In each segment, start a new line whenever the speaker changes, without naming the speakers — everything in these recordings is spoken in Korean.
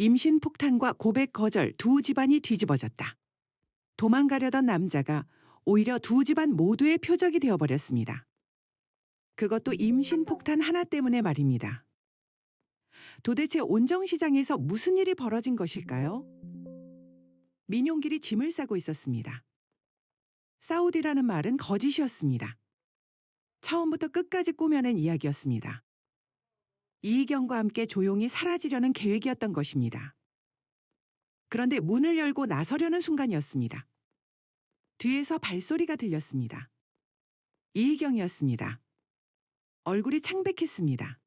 임신 폭탄과 고백 거절 두 집안이 뒤집어졌다. 도망가려던 남자가 오히려 두 집안 모두의 표적이 되어버렸습니다. 그것도 임신 폭탄 하나 때문에 말입니다. 도대체 온정시장에서 무슨 일이 벌어진 것일까요? 민용길이 짐을 싸고 있었습니다. 사우디라는 말은 거짓이었습니다. 처음부터 끝까지 꾸며낸 이야기였습니다. 이희경과 함께 조용히 사라지려는 계획이었던 것입니다. 그런데 문을 열고 나서려는 순간이었습니다. 뒤에서 발소리가 들렸습니다. 이희경이었습니다. 얼굴이 창백했습니다.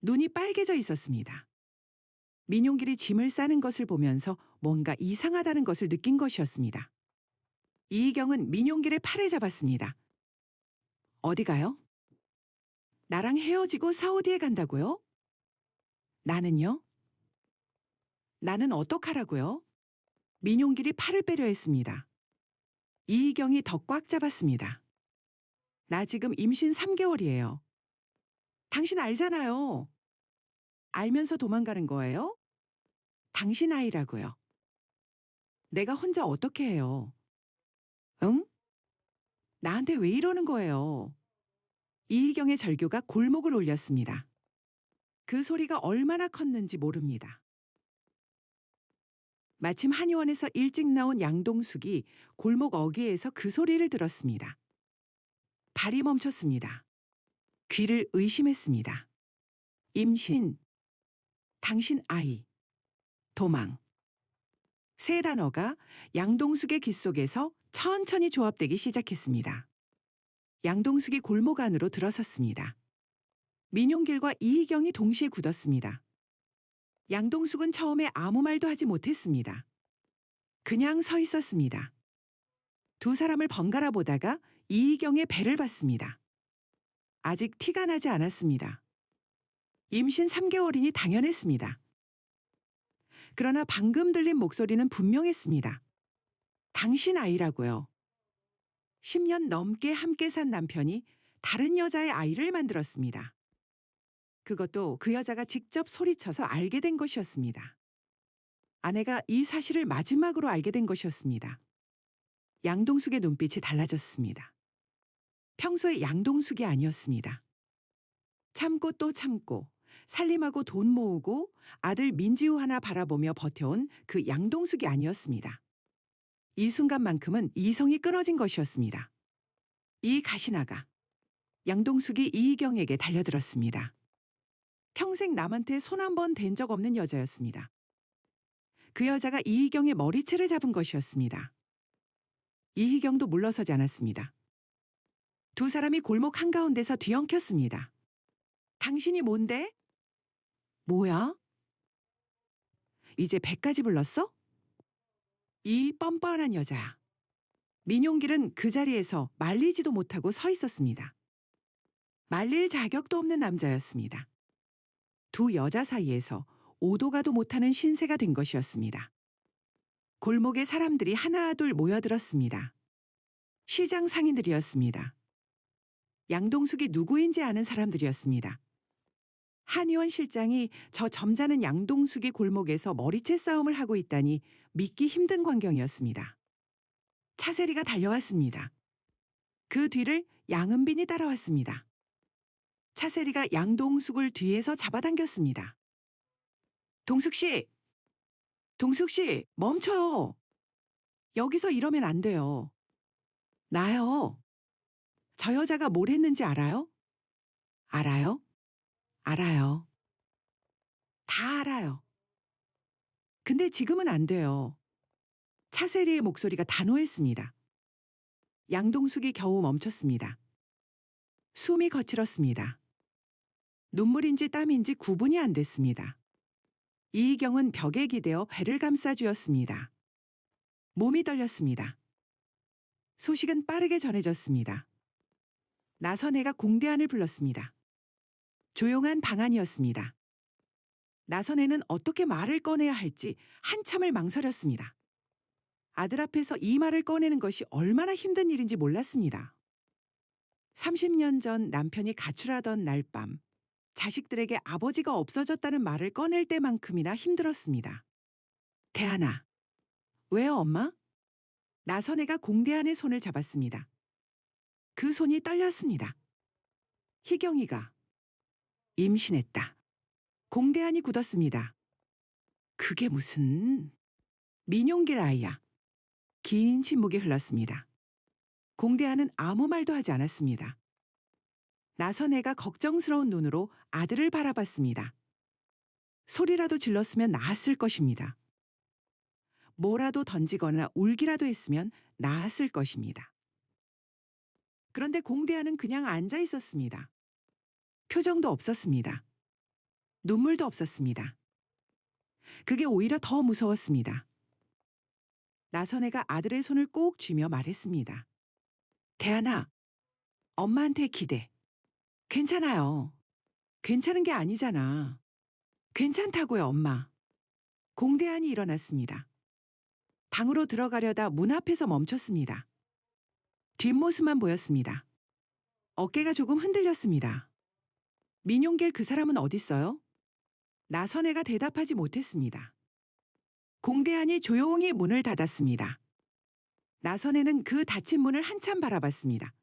눈이 빨개져 있었습니다. 민용길이 짐을 싸는 것을 보면서 뭔가 이상하다는 것을 느낀 것이었습니다. 이희경은 민용길의 팔을 잡았습니다. 어디 가요? 나랑 헤어지고 사우디에 간다고요? 나는요? 나는 어떡하라고요? 민용길이 팔을 빼려 했습니다. 이희경이 더 꽉 잡았습니다. 나 지금 임신 3개월이에요. 당신 알잖아요. 알면서 도망가는 거예요? 당신 아이라고요. 내가 혼자 어떻게 해요? 응? 나한테 왜 이러는 거예요? 이희경의 절규가 골목을 울렸습니다. 그 소리가 얼마나 컸는지 모릅니다. 마침 한의원에서 일찍 나온 양동숙이 골목 어귀에서 그 소리를 들었습니다. 발이 멈췄습니다. 귀를 의심했습니다. 임신, 당신 아이, 도망. 세 단어가 양동숙의 귀 속에서 천천히 조합되기 시작했습니다. 양동숙이 골목 안으로 들어섰습니다. 민용길과 이희경이 동시에 굳었습니다. 양동숙은 처음에 아무 말도 하지 못했습니다. 그냥 서 있었습니다. 두 사람을 번갈아 보다가 이희경의 배를 봤습니다. 아직 티가 나지 않았습니다. 임신 3개월이니 당연했습니다. 그러나 방금 들린 목소리는 분명했습니다. 당신 아이라고요. 10년 넘게 함께 산 남편이 다른 여자의 아이를 만들었습니다. 그것도 그 여자가 직접 소리쳐서 알게 된 것이었습니다. 아내가 이 사실을 마지막으로 알게 된 것이었습니다. 양동숙의 눈빛이 달라졌습니다. 평소의 양동숙이 아니었습니다. 참고 또 참고 살림하고 돈 모으고 아들 민지우 하나 바라보며 버텨온 그 양동숙이 아니었습니다. 이 순간만큼은 이성이 끊어진 것이었습니다. 이 가시나가 양동숙이 이희경에게 달려들었습니다. 평생 남한테 손 한 번 댄 적 없는 여자였습니다. 그 여자가 이희경의 머리채를 잡은 것이었습니다. 이희경도 물러서지 않았습니다. 두 사람이 골목 한가운데서 뒤엉켰습니다. 당신이 뭔데? 뭐야? 이제 배까지 불렀어? 이 뻔뻔한 여자야. 민용길은 그 자리에서 말리지도 못하고 서 있었습니다. 말릴 자격도 없는 남자였습니다. 두 여자 사이에서 오도 가도 못하는 신세가 된 것이었습니다. 골목에 사람들이 하나둘 모여들었습니다. 시장 상인들이었습니다. 양동숙이 누구인지 아는 사람들이었습니다. 한의원 실장이 저 점잖은 양동숙이 골목에서 머리채 싸움을 하고 있다니 믿기 힘든 광경이었습니다. 차세리가 달려왔습니다. 그 뒤를 양은빈이 따라왔습니다. 차세리가 양동숙을 뒤에서 잡아당겼습니다. 동숙 씨! 동숙 씨, 멈춰요! 여기서 이러면 안 돼요. 나요. 저 여자가 뭘 했는지 알아요? 알아요? 알아요. 다 알아요. 근데 지금은 안 돼요. 차세리의 목소리가 단호했습니다. 양동숙이 겨우 멈췄습니다. 숨이 거칠었습니다. 눈물인지 땀인지 구분이 안 됐습니다. 이희경은 벽에 기대어 배를 감싸쥐었습니다. 몸이 떨렸습니다. 소식은 빠르게 전해졌습니다. 나선혜가 공대안을 불렀습니다. 조용한 방안이었습니다. 나선혜는 어떻게 말을 꺼내야 할지 한참을 망설였습니다. 아들 앞에서 이 말을 꺼내는 것이 얼마나 힘든 일인지 몰랐습니다. 30년 전 남편이 가출하던 날 밤 자식들에게 아버지가 없어졌다는 말을 꺼낼 때만큼이나 힘들었습니다. 대하나. 왜요, 엄마? 나선혜가 공대한의 손을 잡았습니다. 그 손이 떨렸습니다. 희경이가 임신했다. 공대한이 굳었습니다. 그게 무슨... 민용길 아이야. 긴 침묵이 흘렀습니다. 공대한은 아무 말도 하지 않았습니다. 나선혜가 걱정스러운 눈으로 아들을 바라봤습니다. 소리라도 질렀으면 나았을 것입니다. 뭐라도 던지거나 울기라도 했으면 나았을 것입니다. 그런데 공대한은 그냥 앉아 있었습니다. 표정도 없었습니다. 눈물도 없었습니다. 그게 오히려 더 무서웠습니다. 나선혜가 아들의 손을 꼭 쥐며 말했습니다. 대한아, 엄마한테 기대. 괜찮아요. 괜찮은 게 아니잖아. 괜찮다고요, 엄마. 공대한이 일어났습니다. 방으로 들어가려다 문 앞에서 멈췄습니다. 뒷모습만 보였습니다. 어깨가 조금 흔들렸습니다. 민용길 그 사람은 어딨어요? 나선혜가 대답하지 못했습니다. 공대한이 조용히 문을 닫았습니다. 나선혜는 그 닫힌 문을 한참 바라봤습니다.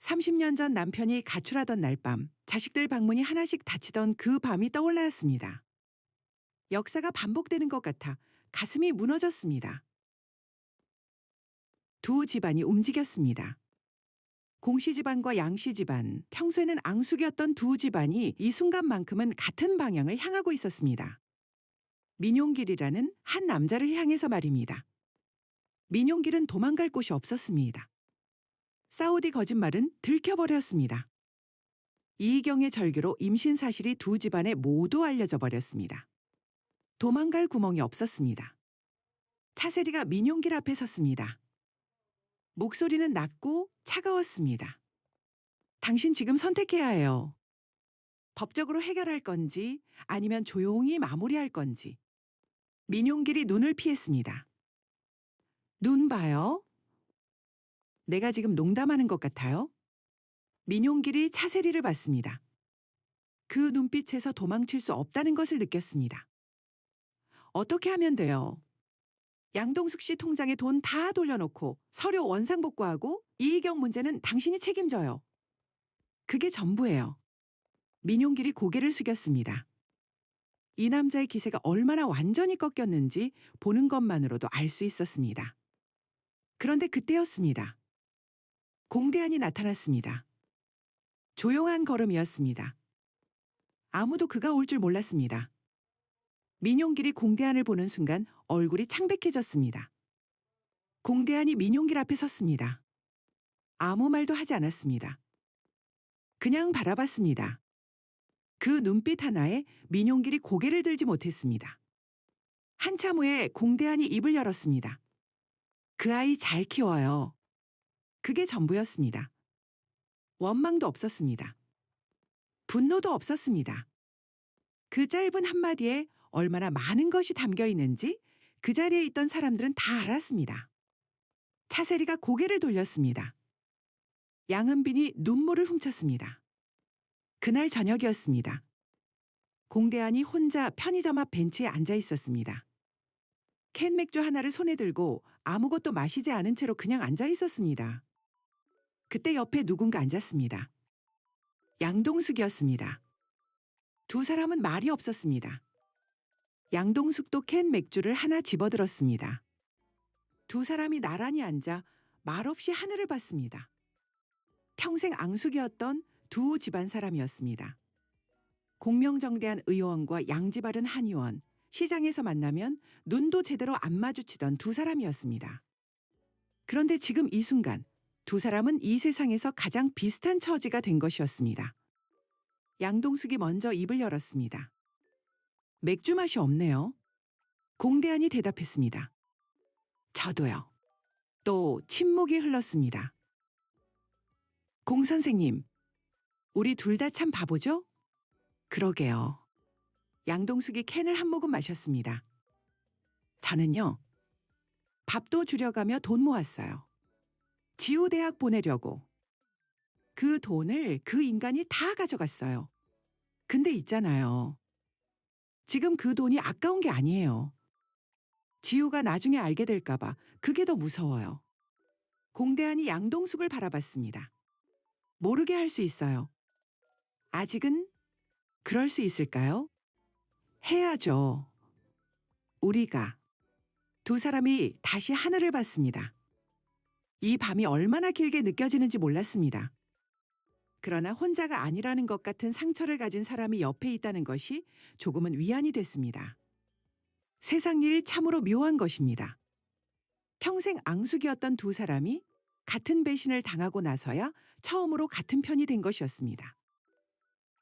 30년 전 남편이 가출하던 날 밤, 자식들 방문이 하나씩 닫히던 그 밤이 떠올랐습니다. 역사가 반복되는 것 같아 가슴이 무너졌습니다. 두 집안이 움직였습니다. 공씨 집안과 양씨 집안, 평소에는 앙숙이었던 두 집안이 이 순간만큼은 같은 방향을 향하고 있었습니다. 민용길이라는 한 남자를 향해서 말입니다. 민용길은 도망갈 곳이 없었습니다. 사우디 거짓말은 들켜버렸습니다. 이희경의 절규로 임신 사실이 두 집안에 모두 알려져 버렸습니다. 도망갈 구멍이 없었습니다. 차세리가 민용길 앞에 섰습니다. 목소리는 낮고 차가웠습니다. 당신 지금 선택해야 해요. 법적으로 해결할 건지 아니면 조용히 마무리할 건지. 민용길이 눈을 피했습니다. 눈 봐요. 내가 지금 농담하는 것 같아요. 민용길이 차세리를 봤습니다. 그 눈빛에서 도망칠 수 없다는 것을 느꼈습니다. 어떻게 하면 돼요? 양동숙 씨 통장에 돈 다 돌려놓고 서류 원상복구하고 이희경 문제는 당신이 책임져요. 그게 전부예요. 민용길이 고개를 숙였습니다. 이 남자의 기세가 얼마나 완전히 꺾였는지 보는 것만으로도 알 수 있었습니다. 그런데 그때였습니다. 공대한이 나타났습니다. 조용한 걸음이었습니다. 아무도 그가 올 줄 몰랐습니다. 민용길이 공대한을 보는 순간 얼굴이 창백해졌습니다. 공대한이 민용길 앞에 섰습니다. 아무 말도 하지 않았습니다. 그냥 바라봤습니다. 그 눈빛 하나에 민용길이 고개를 들지 못했습니다. 한참 후에 공대한이 입을 열었습니다. 그 아이 잘 키워요. 그게 전부였습니다. 원망도 없었습니다. 분노도 없었습니다. 그 짧은 한마디에 얼마나 많은 것이 담겨 있는지 그 자리에 있던 사람들은 다 알았습니다. 차세리가 고개를 돌렸습니다. 양은빈이 눈물을 훔쳤습니다. 그날 저녁이었습니다. 공대한이 혼자 편의점 앞 벤치에 앉아 있었습니다. 캔 맥주 하나를 손에 들고 아무것도 마시지 않은 채로 그냥 앉아 있었습니다. 그때 옆에 누군가 앉았습니다. 양동숙이었습니다. 두 사람은 말이 없었습니다. 양동숙도 캔 맥주를 하나 집어들었습니다. 두 사람이 나란히 앉아 말없이 하늘을 봤습니다. 평생 앙숙이었던 두 집안 사람이었습니다. 공명정대한 의원과 양지바른 한의원, 시장에서 만나면 눈도 제대로 안 마주치던 두 사람이었습니다. 그런데 지금 이 순간 두 사람은 이 세상에서 가장 비슷한 처지가 된 것이었습니다. 양동숙이 먼저 입을 열었습니다. 맥주 맛이 없네요. 공대한이 대답했습니다. 저도요. 또 침묵이 흘렀습니다. 공 선생님, 우리 둘 다 참 바보죠? 그러게요. 양동숙이 캔을 한 모금 마셨습니다. 저는요. 밥도 줄여가며 돈 모았어요. 지우대학 보내려고. 그 돈을 그 인간이 다 가져갔어요. 근데 있잖아요. 지금 그 돈이 아까운 게 아니에요. 지우가 나중에 알게 될까 봐 그게 더 무서워요. 공대한이 양동숙을 바라봤습니다. 모르게 할 수 있어요. 아직은 그럴 수 있을까요? 해야죠. 우리가. 두 사람이 다시 하늘을 봤습니다. 이 밤이 얼마나 길게 느껴지는지 몰랐습니다. 그러나 혼자가 아니라는 것 같은 상처를 가진 사람이 옆에 있다는 것이 조금은 위안이 됐습니다. 세상 일 참으로 묘한 것입니다. 평생 앙숙이었던 두 사람이 같은 배신을 당하고 나서야 처음으로 같은 편이 된 것이었습니다.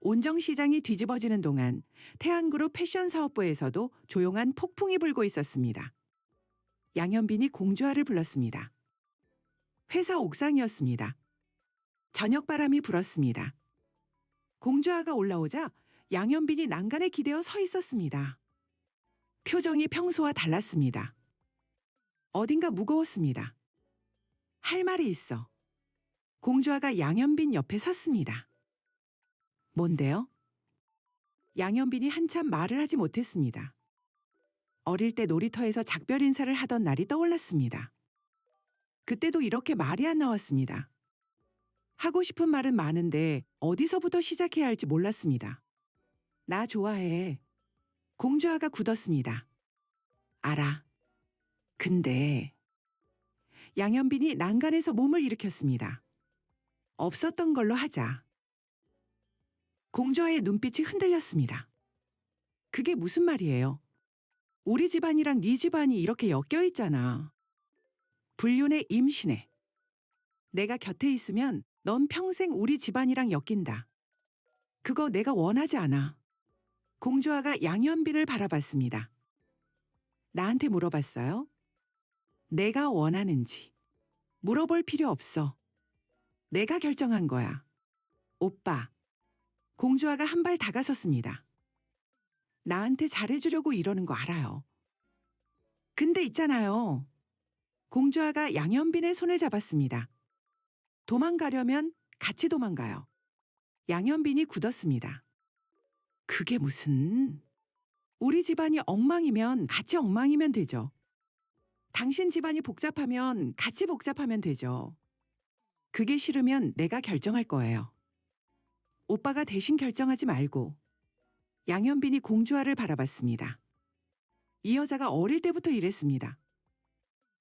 온정시장이 뒤집어지는 동안 태안그룹 패션 사업부에서도 조용한 폭풍이 불고 있었습니다. 양현빈이 공주화를 불렀습니다. 회사 옥상이었습니다. 저녁바람이 불었습니다. 공주화가 올라오자 양현빈이 난간에 기대어 서 있었습니다. 표정이 평소와 달랐습니다. 어딘가 무거웠습니다. 할 말이 있어. 공주화가 양현빈 옆에 섰습니다. 뭔데요? 양현빈이 한참 말을 하지 못했습니다. 어릴 때 놀이터에서 작별 인사를 하던 날이 떠올랐습니다. 그때도 이렇게 말이 안 나왔습니다. 하고 싶은 말은 많은데 어디서부터 시작해야 할지 몰랐습니다. 나 좋아해. 공주화가 굳었습니다. 알아. 근데 양현빈이 난간에서 몸을 일으켰습니다. 없었던 걸로 하자. 공주화의 눈빛이 흔들렸습니다. 그게 무슨 말이에요? 우리 집안이랑 네 집안이 이렇게 엮여 있잖아. 불륜에 임신해. 내가 곁에 있으면 넌 평생 우리 집안이랑 엮인다. 그거 내가 원하지 않아. 공주화가 양현빈을 바라봤습니다. 나한테 물어봤어요? 내가 원하는지. 물어볼 필요 없어. 내가 결정한 거야. 오빠. 공주화가 한 발 다가섰습니다. 나한테 잘해주려고 이러는 거 알아요. 근데 있잖아요. 공주화가 양현빈의 손을 잡았습니다. 도망가려면 같이 도망가요. 양현빈이 굳었습니다. 그게 무슨... 우리 집안이 엉망이면 같이 엉망이면 되죠. 당신 집안이 복잡하면 같이 복잡하면 되죠. 그게 싫으면 내가 결정할 거예요. 오빠가 대신 결정하지 말고. 양현빈이 공주화를 바라봤습니다. 이 여자가 어릴 때부터 이랬습니다.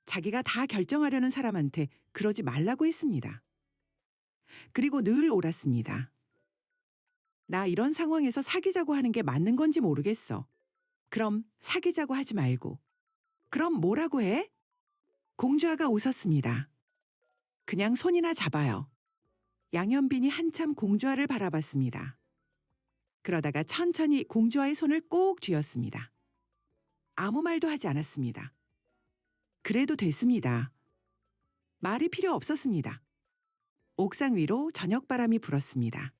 자기가 다 결정하려는 사람한테 그러지 말라고 했습니다. 그리고 늘 옳았습니다. 나 이런 상황에서 사귀자고 하는 게 맞는 건지 모르겠어. 그럼 사귀자고 하지 말고. 그럼 뭐라고 해? 공주화가 웃었습니다. 그냥 손이나 잡아요. 양현빈이 한참 공주화를 바라봤습니다. 그러다가 천천히 공주화의 손을 꼭 쥐었습니다. 아무 말도 하지 않았습니다. 그래도 됐습니다. 말이 필요 없었습니다. 옥상 위로 저녁바람이 불었습니다.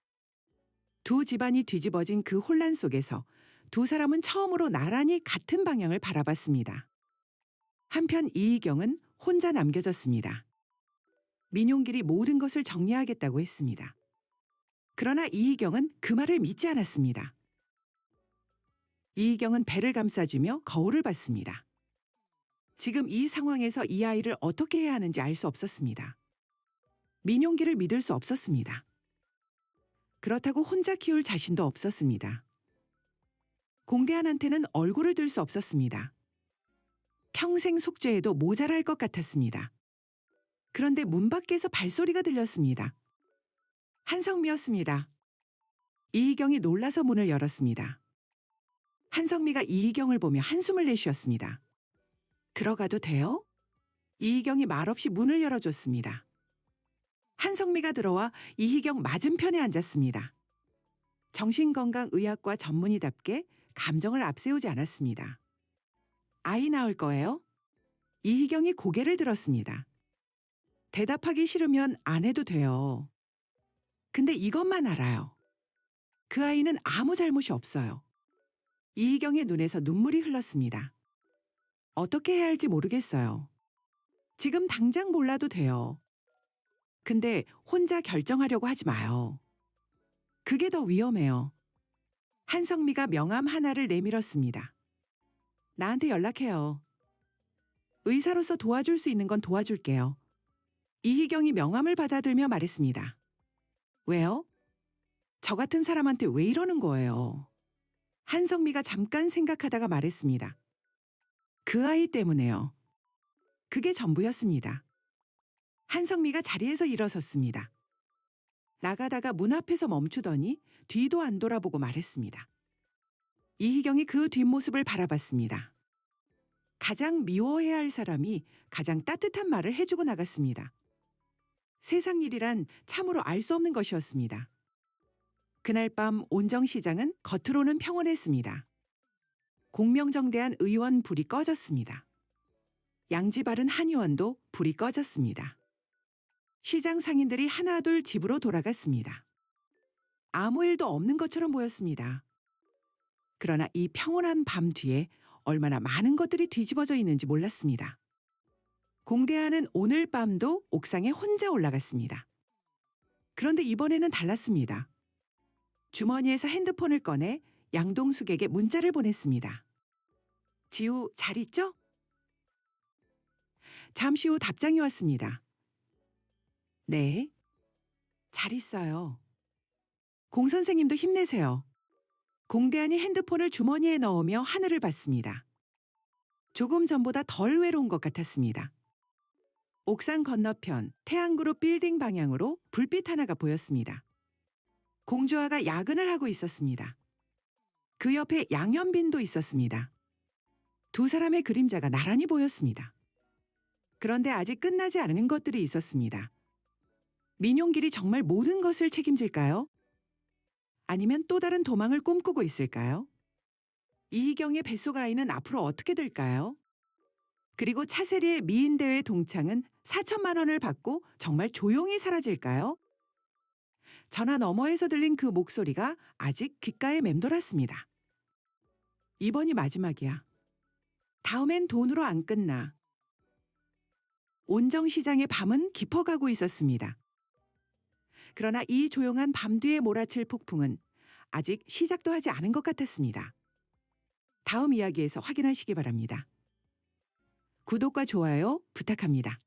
두 집안이 뒤집어진 그 혼란 속에서 두 사람은 처음으로 나란히 같은 방향을 바라봤습니다. 한편 이희경은 혼자 남겨졌습니다. 민용길이 모든 것을 정리하겠다고 했습니다. 그러나 이희경은 그 말을 믿지 않았습니다. 이희경은 배를 감싸주며 거울을 봤습니다. 지금 이 상황에서 이 아이를 어떻게 해야 하는지 알 수 없었습니다. 민용길을 믿을 수 없었습니다. 그렇다고 혼자 키울 자신도 없었습니다. 공대한한테는 얼굴을 들 수 없었습니다. 평생 속죄해도 모자랄 것 같았습니다. 그런데 문 밖에서 발소리가 들렸습니다. 한성미였습니다. 이희경이 놀라서 문을 열었습니다. 한성미가 이희경을 보며 한숨을 내쉬었습니다. 들어가도 돼요? 이희경이 말없이 문을 열어줬습니다. 한성미가 들어와 이희경 맞은편에 앉았습니다. 정신건강의학과 전문의답게 감정을 앞세우지 않았습니다. 아이 낳을 거예요? 이희경이 고개를 들었습니다. 대답하기 싫으면 안 해도 돼요. 근데 이것만 알아요. 그 아이는 아무 잘못이 없어요. 이희경의 눈에서 눈물이 흘렀습니다. 어떻게 해야 할지 모르겠어요. 지금 당장 몰라도 돼요. 근데 혼자 결정하려고 하지 마요. 그게 더 위험해요. 한성미가 명함 하나를 내밀었습니다. 나한테 연락해요. 의사로서 도와줄 수 있는 건 도와줄게요. 이희경이 명함을 받아들며 말했습니다. 왜요? 저 같은 사람한테 왜 이러는 거예요? 한성미가 잠깐 생각하다가 말했습니다. 그 아이 때문에요. 그게 전부였습니다. 한성미가 자리에서 일어섰습니다. 나가다가 문 앞에서 멈추더니 뒤도 안 돌아보고 말했습니다. 이희경이 그 뒷모습을 바라봤습니다. 가장 미워해야 할 사람이 가장 따뜻한 말을 해주고 나갔습니다. 세상 일이란 참으로 알 수 없는 것이었습니다. 그날 밤 온정시장은 겉으로는 평온했습니다. 공명정대한 의원 불이 꺼졌습니다. 양지 바른 한의원도 불이 꺼졌습니다. 시장 상인들이 하나둘 집으로 돌아갔습니다. 아무 일도 없는 것처럼 보였습니다. 그러나 이 평온한 밤 뒤에 얼마나 많은 것들이 뒤집어져 있는지 몰랐습니다. 공대하는 오늘 밤도 옥상에 혼자 올라갔습니다. 그런데 이번에는 달랐습니다. 주머니에서 핸드폰을 꺼내 양동숙에게 문자를 보냈습니다. 지우 잘 있죠? 잠시 후 답장이 왔습니다. 네, 잘 있어요. 공 선생님도 힘내세요. 공대한이 핸드폰을 주머니에 넣으며 하늘을 봤습니다. 조금 전보다 덜 외로운 것 같았습니다. 옥상 건너편 태양그룹 빌딩 방향으로 불빛 하나가 보였습니다. 공주아가 야근을 하고 있었습니다. 그 옆에 양현빈도 있었습니다. 두 사람의 그림자가 나란히 보였습니다. 그런데 아직 끝나지 않은 것들이 있었습니다. 민용길이 정말 모든 것을 책임질까요? 아니면 또 다른 도망을 꿈꾸고 있을까요? 이희경의 뱃속 아이는 앞으로 어떻게 될까요? 그리고 차세리의 미인대회 동창은 4천만 원을 받고 정말 조용히 사라질까요? 전화 너머에서 들린 그 목소리가 아직 귓가에 맴돌았습니다. 이번이 마지막이야. 다음엔 돈으로 안 끝나. 온정시장의 밤은 깊어가고 있었습니다. 그러나 이 조용한 밤 뒤에 몰아칠 폭풍은 아직 시작도 하지 않은 것 같았습니다. 다음 이야기에서 확인하시기 바랍니다. 구독과 좋아요 부탁합니다.